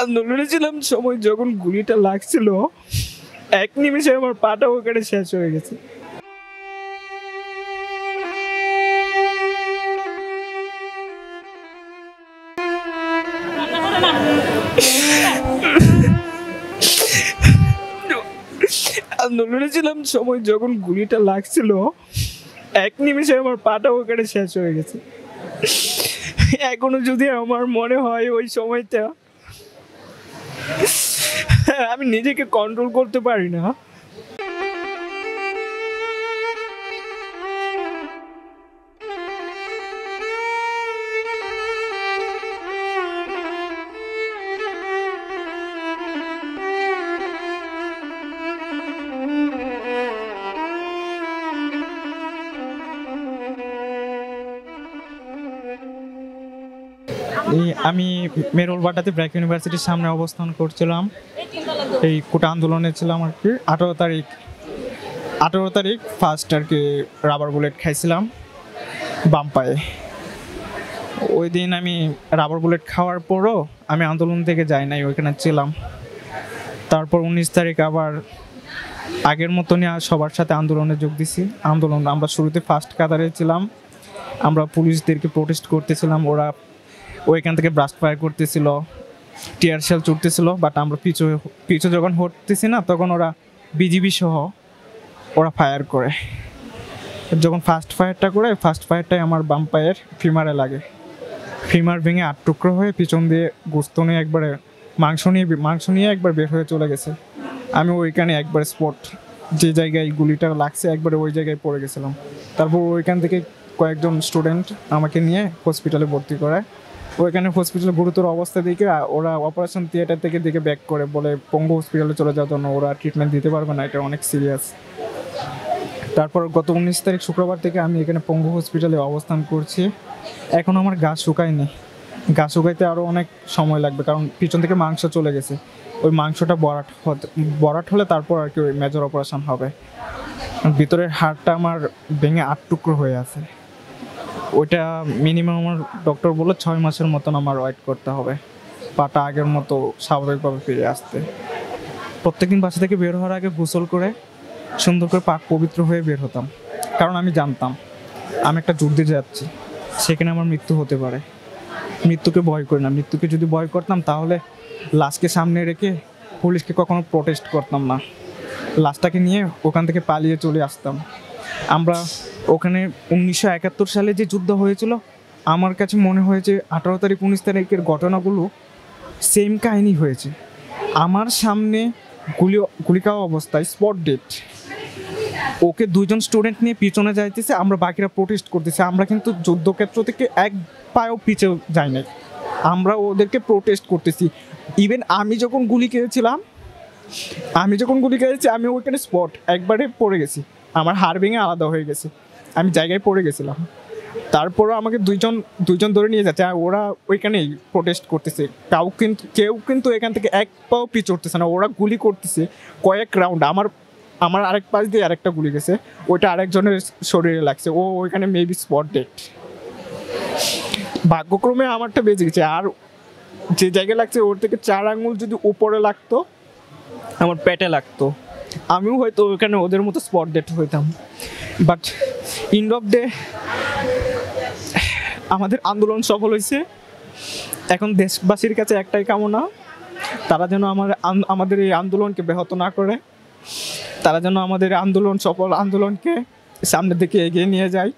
আন্দোলনে ছিলাম সময় যখন গুলিটা লাগছিল, এক নিমিষে আমার পাটা ওখানে শেষ হয়ে গেছে। আন্দোলনে ছিলাম সময় যখন গুলিটা লাগছিল, এক নিমিষে আমার পাটা ওখানে শেষ হয়ে গেছে। এখনো যদি আমার মনে হয় ওই সময়টা, আমি নিজেকে কন্ট্রোল করতে পারি না। আমি মেরুলবাটাতে ব্র্যাক ইউনিভার্সিটির সামনে অবস্থান করছিলাম। এই কোটা আন্দোলনে ছিলাম আর কি। 18 তারিখ ফার্স্ট আর কি রাবার বুলেট খাইছিলাম বাম পায়ে। ওই দিন আমি রাবার বুলেট খাওয়ার পরও আমি আন্দোলন থেকে যাই নাই, ওইখানে ছিলাম। তারপর 19 তারিখ আবার আগের মতনই সবার সাথে আন্দোলনে যোগ দিছি। আমরা শুরুতে ফার্স্ট কাতারে ছিলাম। আমরা পুলিশদেরকে প্রোটেস্ট করতেছিলাম, ওরা ওইখান থেকে ব্রাস্ট ফায়ার করতেছিল, টিয়ার শেল ছুটতেছিল। বাট আমরা পিছু যখন হটতেছি না, তখন ওরা বিজিবি সহ ওরা ফায়ার করে। যখন ফার্স্ট ফায়ারটাই আমার বাম পায়ের ফিমারে লাগে। ফিমার ভেঙে 8 টুকরো হয়ে পিছন দিয়ে গোস্ত নিয়ে একবারে মাংস নিয়ে একবার বের হয়ে চলে গেছে। আমি ওইখানে একবার স্পট যে জায়গায় গুলিটা লাগছে একবারে ওই জায়গায় পড়ে গেছিলাম। তারপর ওইখান থেকে কয়েকজন স্টুডেন্ট আমাকে নিয়ে হসপিটালে ভর্তি করায়। ওইখানে হসপিটালে গুরুতর অবস্থা দেখে ওরা অপারেশন থিয়েটার থেকে দেখে ব্যাক করে, বলে পঙ্গু হসপিটালে চলে যাওয়ার জন্য, ওরা ট্রিটমেন্ট দিতে পারবে না, এটা অনেক সিরিয়াস। তারপর গত 19 তারিখ শুক্রবার থেকে আমি এখানে পঙ্গু হসপিটালে অবস্থান করছি। এখন আমার গা শুকায়নি, গা শুকাইতে আরও অনেক সময় লাগবে, কারণ পিছন থেকে মাংস চলে গেছে। ওই মাংসটা বরাট হলে তারপর আর কি ওই মেজর অপারেশন হবে। ভিতরের হাড়টা আমার ভেঙে 8 টুকরো হয়ে আছে। ওইটা মিনিমাম আমার ডক্টর বলে 6 মাসের মতন আমার ওয়েট করতে হবে পাটা আগের মতো স্বাভাবিকভাবে ফিরে আসতে। প্রত্যেকদিন বাসা থেকে বের হওয়ার আগে গোসল করে সুন্দর করে পাক পবিত্র হয়ে বের হতাম, কারণ আমি জানতাম আমি একটা যুদ্ধে যাচ্ছি, সেখানে আমার মৃত্যু হতে পারে। মৃত্যুকে ভয় করি না। মৃত্যুকে যদি ভয় করতাম তাহলে লাশকে সামনে রেখে পুলিশকে কখনো প্রোটেস্ট করতাম না, লাশটাকে নিয়ে ওখান থেকে পালিয়ে চলে আসতাম। আমরা ওখানে 1971 সালে যে যুদ্ধ হয়েছিল, আমার কাছে মনে হয়েছে 18 তারিখ 19 তারিখের ঘটনাগুলো সেম কাহিনী হয়েছে। আমার সামনে গুলি খাওয়া অবস্থায় স্পট ডেট, ওকে 2জন স্টুডেন্ট নিয়ে পিছনে যাইতেছে, আমরা বাকিরা প্রোটেস্ট করতেছি। আমরা কিন্তু যুদ্ধক্ষেত্র থেকে এক পায়েও পিছিয়ে যাই নাই, আমরা ওদেরকে প্রোটেস্ট করতেছি। ইভেন আমি যখন গুলি খেয়েছি আমি ওইখানে স্পট একবারে পড়ে গেছি, আমার হাড় ভেঙে আলাদা হয়ে গেছে, আমি জায়গায় পড়ে গেছিলাম। তারপরও আমাকে দুইজন ধরে নিয়ে যাচ্ছে, আর ওরা ওইখানেই প্রোটেস্ট করতেছে। কেউ কিন্তু এখান থেকে এক পাও পিছড়তেছে না, ওরা গুলি করতেছে কয়েক রাউন্ড। আমার আরেক পাশ দিয়ে আরেকটা গুলি গেছে, ওইটা আরেকজনের শরীরে লাগছে, ও ওইখানে মেবি স্পট ডেড। ভাগ্যক্রমে আমারটা বেঁচে গেছে। আর যে জায়গায় লাগছে ওর থেকে 4 আঙুল যদি উপরে লাগতো, আমার পেটে লাগতো, আমিও হয়তো ওখানে ওদের মতো স্পট ডেড হইতাম। বাট এন্ড অফ ডে আমাদের আন্দোলন সফল হয়েছে। এখন দেশবাসীর কাছে একটাই কামনা, তারা যেন আমাদের এই আন্দোলনকে ব্যাহত না করে, তারা যেন আমাদের সফল আন্দোলনকে সামনের দিকে এগিয়ে নিয়ে যায়।